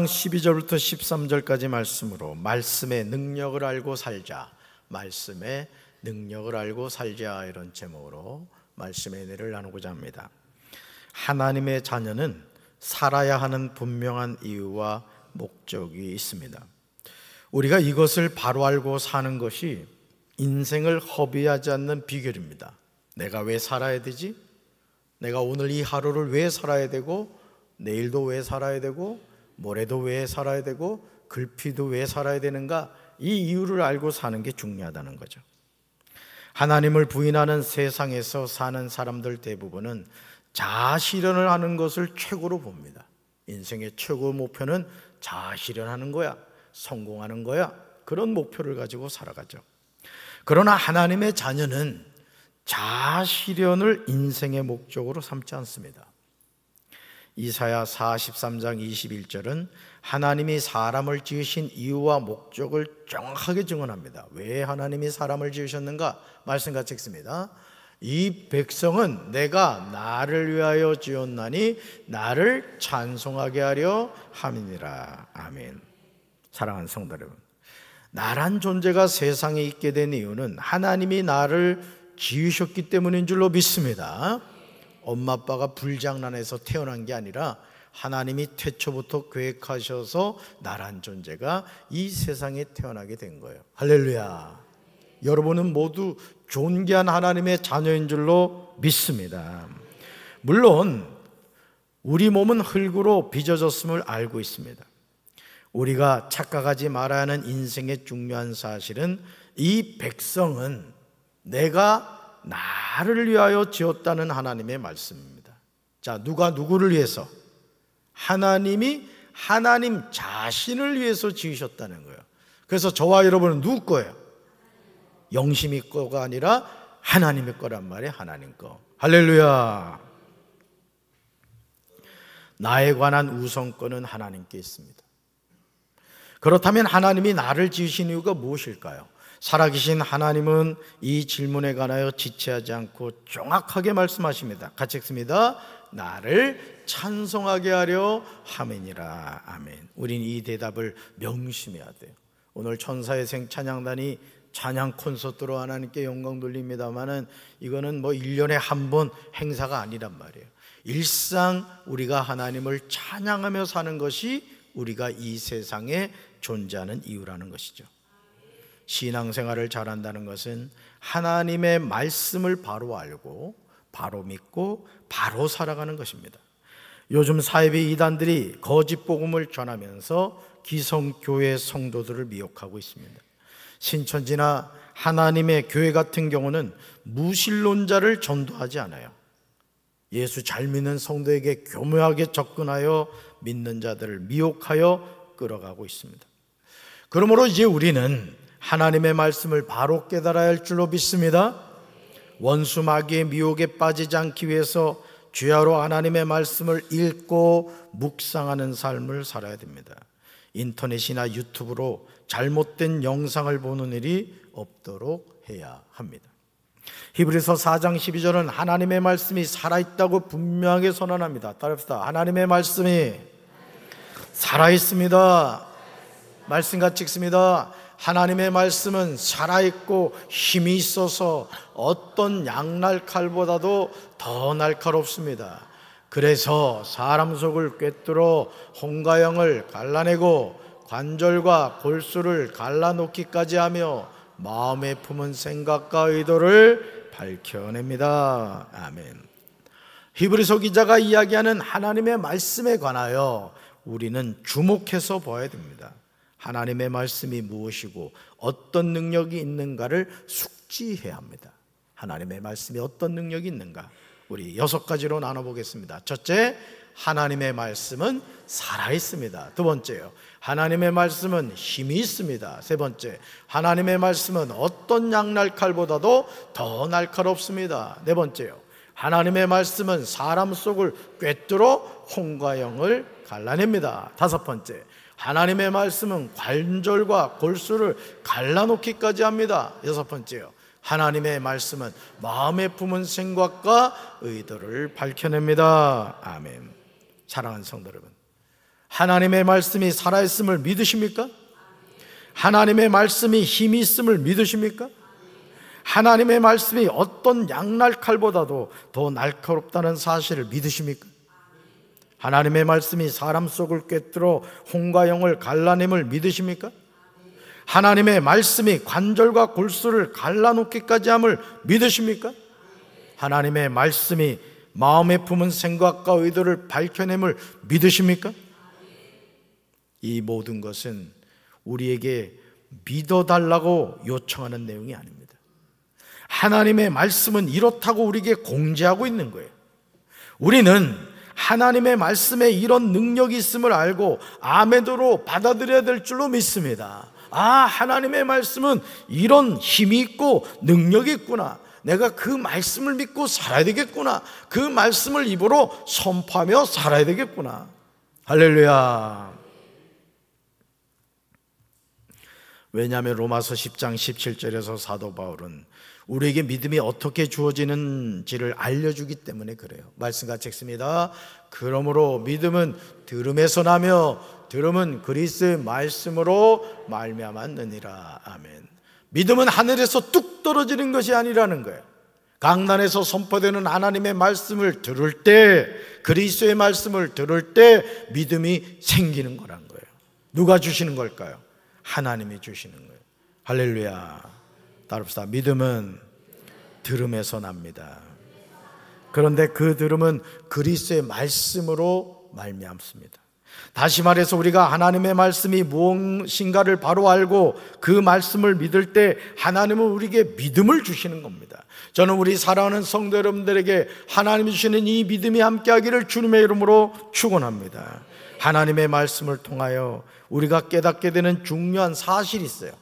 4장 12절부터 13절까지 말씀으로 말씀의 능력을 알고 살자, 말씀의 능력을 알고 살자, 이런 제목으로 말씀의 은혜를 나누고자 합니다. 하나님의 자녀는 살아야 하는 분명한 이유와 목적이 있습니다. 우리가 이것을 바로 알고 사는 것이 인생을 허비하지 않는 비결입니다. 내가 왜 살아야 되지? 내가 오늘 이 하루를 왜 살아야 되고, 내일도 왜 살아야 되고, 모레도 왜 살아야 되고, 글피도 왜 살아야 되는가? 이 이유를 알고 사는 게 중요하다는 거죠. 하나님을 부인하는 세상에서 사는 사람들 대부분은 자아실현을 하는 것을 최고로 봅니다. 인생의 최고 목표는 자아실현하는 거야, 성공하는 거야, 그런 목표를 가지고 살아가죠. 그러나 하나님의 자녀는 자아실현을 인생의 목적으로 삼지 않습니다. 이사야 43장 21절은 하나님이 사람을 지으신 이유와 목적을 정확하게 증언합니다. 왜 하나님이 사람을 지으셨는가? 말씀같이 읽습니다. 이 백성은 내가 나를 위하여 지었나니 나를 찬송하게 하려 함이니라. 아멘. 사랑하는 성도 여러분, 나란 존재가 세상에 있게 된 이유는 하나님이 나를 지으셨기 때문인 줄로 믿습니다. 엄마 아빠가 불장난해서 태어난 게 아니라 하나님이 태초부터 계획하셔서 나란 존재가 이 세상에 태어나게 된 거예요. 할렐루야. 여러분은 모두 존귀한 하나님의 자녀인 줄로 믿습니다. 물론 우리 몸은 흙으로 빚어졌음을 알고 있습니다. 우리가 착각하지 말아야 하는 인생의 중요한 사실은 이 백성은 내가 나를 위하여 지었다는 하나님의 말씀입니다. 자, 누가 누구를 위해서? 하나님이 하나님 자신을 위해서 지으셨다는 거예요. 그래서 저와 여러분은 누구 거예요? 영심이 거가 아니라 하나님의 거란 말이에요. 하나님 거. 할렐루야. 나에 관한 우선권은 하나님께 있습니다. 그렇다면 하나님이 나를 지으신 이유가 무엇일까요? 살아계신 하나님은 이 질문에 관하여 지체하지 않고 정확하게 말씀하십니다. 같이 읽습니다. 나를 찬송하게 하려 함이니라. 아멘. 우린 이 대답을 명심해야 돼요. 오늘 천사의 생 찬양단이 찬양 콘서트로 하나님께 영광 돌립니다만은 이거는 1년에 한 번 행사가 아니란 말이에요. 일상 우리가 하나님을 찬양하며 사는 것이 우리가 이 세상에 존재하는 이유라는 것이죠. 신앙생활을 잘한다는 것은 하나님의 말씀을 바로 알고 바로 믿고 바로 살아가는 것입니다. 요즘 사이비 이단들이 거짓 복음을 전하면서 기성교회 성도들을 미혹하고 있습니다. 신천지나 하나님의 교회 같은 경우는 무신론자를 전도하지 않아요. 예수 잘 믿는 성도에게 교묘하게 접근하여 믿는 자들을 미혹하여 끌어가고 있습니다. 그러므로 이제 우리는 하나님의 말씀을 바로 깨달아야 할 줄로 믿습니다. 원수 마귀의 미혹에 빠지지 않기 위해서 주야로 하나님의 말씀을 읽고 묵상하는 삶을 살아야 됩니다. 인터넷이나 유튜브로 잘못된 영상을 보는 일이 없도록 해야 합니다. 히브리서 4장 12절은 하나님의 말씀이 살아있다고 분명하게 선언합니다. 따라합시다. 하나님의 말씀이 살아있습니다. 말씀같이 읽습니다. 하나님의 말씀은 살아있고 힘이 있어서 어떤 양날칼보다도 더 날카롭습니다. 그래서 사람 속을 꿰뚫어 홍가영을 갈라내고 관절과 골수를 갈라놓기까지 하며 마음에 품은 생각과 의도를 밝혀냅니다. 아멘. 히브리서 기자가 이야기하는 하나님의 말씀에 관하여 우리는 주목해서 봐야 됩니다. 하나님의 말씀이 무엇이고 어떤 능력이 있는가를 숙지해야 합니다. 하나님의 말씀이 어떤 능력이 있는가? 우리 6가지로 나눠보겠습니다. 첫째, 하나님의 말씀은 살아있습니다. 두 번째요, 하나님의 말씀은 힘이 있습니다. 세 번째, 하나님의 말씀은 어떤 양날칼보다도 더 날카롭습니다. 네 번째요, 하나님의 말씀은 사람 속을 꿰뚫어 홍과 영을 갈라냅니다. 다섯 번째, 하나님의 말씀은 관절과 골수를 갈라놓기까지 합니다. 여섯 번째요, 하나님의 말씀은 마음에 품은 생각과 의도를 밝혀냅니다. 아멘. 사랑하는 성도 여러분, 하나님의 말씀이 살아있음을 믿으십니까? 하나님의 말씀이 힘이 있음을 믿으십니까? 하나님의 말씀이 어떤 양날칼보다도 더 날카롭다는 사실을 믿으십니까? 하나님의 말씀이 사람 속을 꿰뚫어 혼과 영을 갈라냄을 믿으십니까? 하나님의 말씀이 관절과 골수를 갈라놓기까지 함을 믿으십니까? 하나님의 말씀이 마음에 품은 생각과 의도를 밝혀냄을 믿으십니까? 이 모든 것은 우리에게 믿어달라고 요청하는 내용이 아닙니다. 하나님의 말씀은 이렇다고 우리에게 공지하고 있는 거예요. 우리는 하나님의 말씀에 이런 능력이 있음을 알고 아멘으로 받아들여야 될 줄로 믿습니다. 하나님의 말씀은 이런 힘이 있고 능력이 있구나. 내가 그 말씀을 믿고 살아야 되겠구나. 그 말씀을 입으로 선포하며 살아야 되겠구나. 할렐루야. 왜냐하면 로마서 10장 17절에서 사도 바울은 우리에게 믿음이 어떻게 주어지는지를 알려주기 때문에 그래요. 말씀 같이 읽습니다. 그러므로 믿음은 들음에서 나며 들음은 그리스도의 말씀으로 말미암았느니라. 아멘. 믿음은 하늘에서 뚝 떨어지는 것이 아니라는 거예요. 강단에서 선포되는 하나님의 말씀을 들을 때, 그리스도의 말씀을 들을 때 믿음이 생기는 거란 거예요. 누가 주시는 걸까요? 하나님이 주시는 거예요. 할렐루야. 따릅시다. 믿음은 들음에서 납니다. 그런데 그 들음은 그리스도의 말씀으로 말미암습니다. 다시 말해서 우리가 하나님의 말씀이 무엇인가를 바로 알고 그 말씀을 믿을 때 하나님은 우리에게 믿음을 주시는 겁니다. 저는 우리 사랑하는 성도 여러분들에게 하나님이 주시는 이 믿음이 함께하기를 주님의 이름으로 축원합니다. 하나님의 말씀을 통하여 우리가 깨닫게 되는 중요한 사실이 있어요.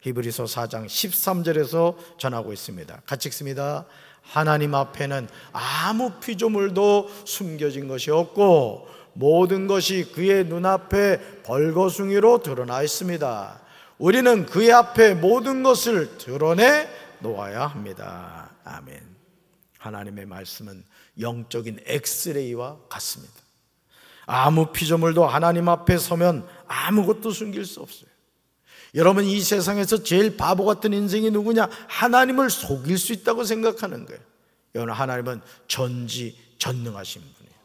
히브리서 4장 13절에서 전하고 있습니다. 같이 읽습니다. 하나님 앞에는 아무 피조물도 숨겨진 것이 없고 모든 것이 그의 눈앞에 벌거숭이로 드러나 있습니다. 우리는 그의 앞에 모든 것을 드러내 놓아야 합니다. 아멘. 하나님의 말씀은 영적인 엑스레이와 같습니다. 아무 피조물도 하나님 앞에 서면 아무것도 숨길 수 없어요. 여러분, 이 세상에서 제일 바보 같은 인생이 누구냐? 하나님을 속일 수 있다고 생각하는 거예요. 여러분, 하나님은 전지전능하신 분이에요.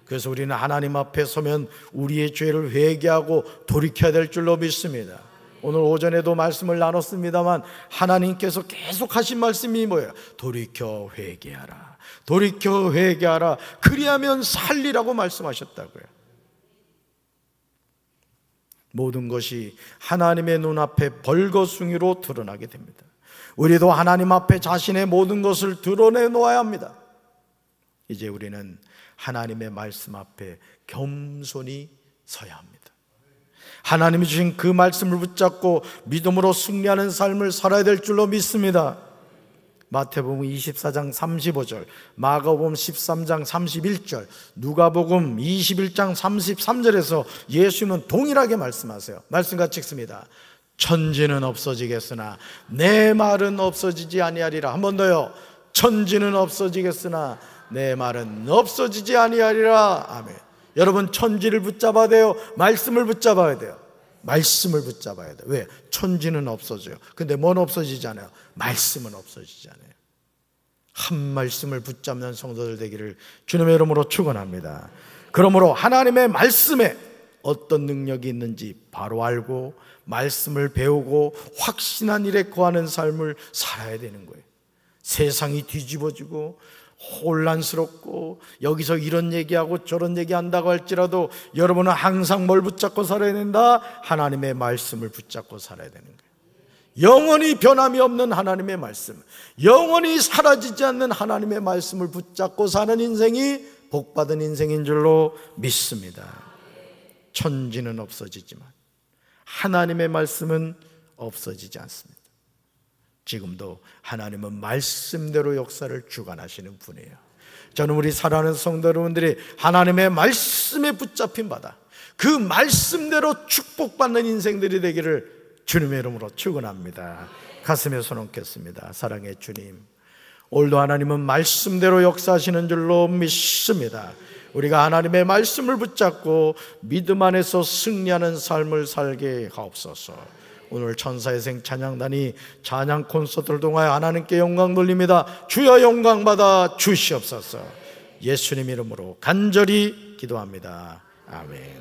그래서 우리는 하나님 앞에 서면 우리의 죄를 회개하고 돌이켜야 될 줄로 믿습니다. 오늘 오전에도 말씀을 나눴습니다만 하나님께서 계속 하신 말씀이 뭐예요? 돌이켜 회개하라. 돌이켜 회개하라. 그리하면 살리라고 말씀하셨다고요. 모든 것이 하나님의 눈앞에 벌거숭이로 드러나게 됩니다. 우리도 하나님 앞에 자신의 모든 것을 드러내 놓아야 합니다. 이제 우리는 하나님의 말씀 앞에 겸손히 서야 합니다. 하나님이 주신 그 말씀을 붙잡고 믿음으로 승리하는 삶을 살아야 될 줄로 믿습니다. 마태복음 24장 35절, 마가복음 13장 31절, 누가복음 21장 33절에서 예수님은 동일하게 말씀하세요. 말씀 같이 읽습니다. 천지는 없어지겠으나 내 말은 없어지지 아니하리라. 한 번 더요. 천지는 없어지겠으나 내 말은 없어지지 아니하리라. 아멘. 여러분, 천지를 붙잡아야 돼요? 말씀을 붙잡아야 돼요? 말씀을 붙잡아야 돼요. 왜? 천지는 없어져요. 근데 뭔 없어지지 않아요? 말씀은 없어지지 않아요. 한 말씀을 붙잡는 성도들 되기를 주님의 이름으로 축원합니다. 그러므로 하나님의 말씀에 어떤 능력이 있는지 바로 알고 말씀을 배우고 확신한 일에 거하는 삶을 살아야 되는 거예요. 세상이 뒤집어지고 혼란스럽고 여기서 이런 얘기하고 저런 얘기한다고 할지라도 여러분은 항상 뭘 붙잡고 살아야 된다? 하나님의 말씀을 붙잡고 살아야 되는 거예요. 영원히 변함이 없는 하나님의 말씀, 영원히 사라지지 않는 하나님의 말씀을 붙잡고 사는 인생이 복받은 인생인 줄로 믿습니다. 천지는 없어지지만 하나님의 말씀은 없어지지 않습니다. 지금도 하나님은 말씀대로 역사를 주관하시는 분이에요. 저는 우리 사랑하는 성도 여러분들이 하나님의 말씀에 붙잡힌 바다, 그 말씀대로 축복받는 인생들이 되기를 주님의 이름으로 축원합니다. 가슴에 손 얹겠습니다. 사랑의 주님, 오늘도 하나님은 말씀대로 역사하시는 줄로 믿습니다. 우리가 하나님의 말씀을 붙잡고 믿음 안에서 승리하는 삶을 살게 하옵소서. 오늘 천사의 생 찬양단이 찬양 콘서트를 통하여 하나님께 영광 돌립니다. 주여 영광 받아 주시옵소서. 예수님 이름으로 간절히 기도합니다. 아멘.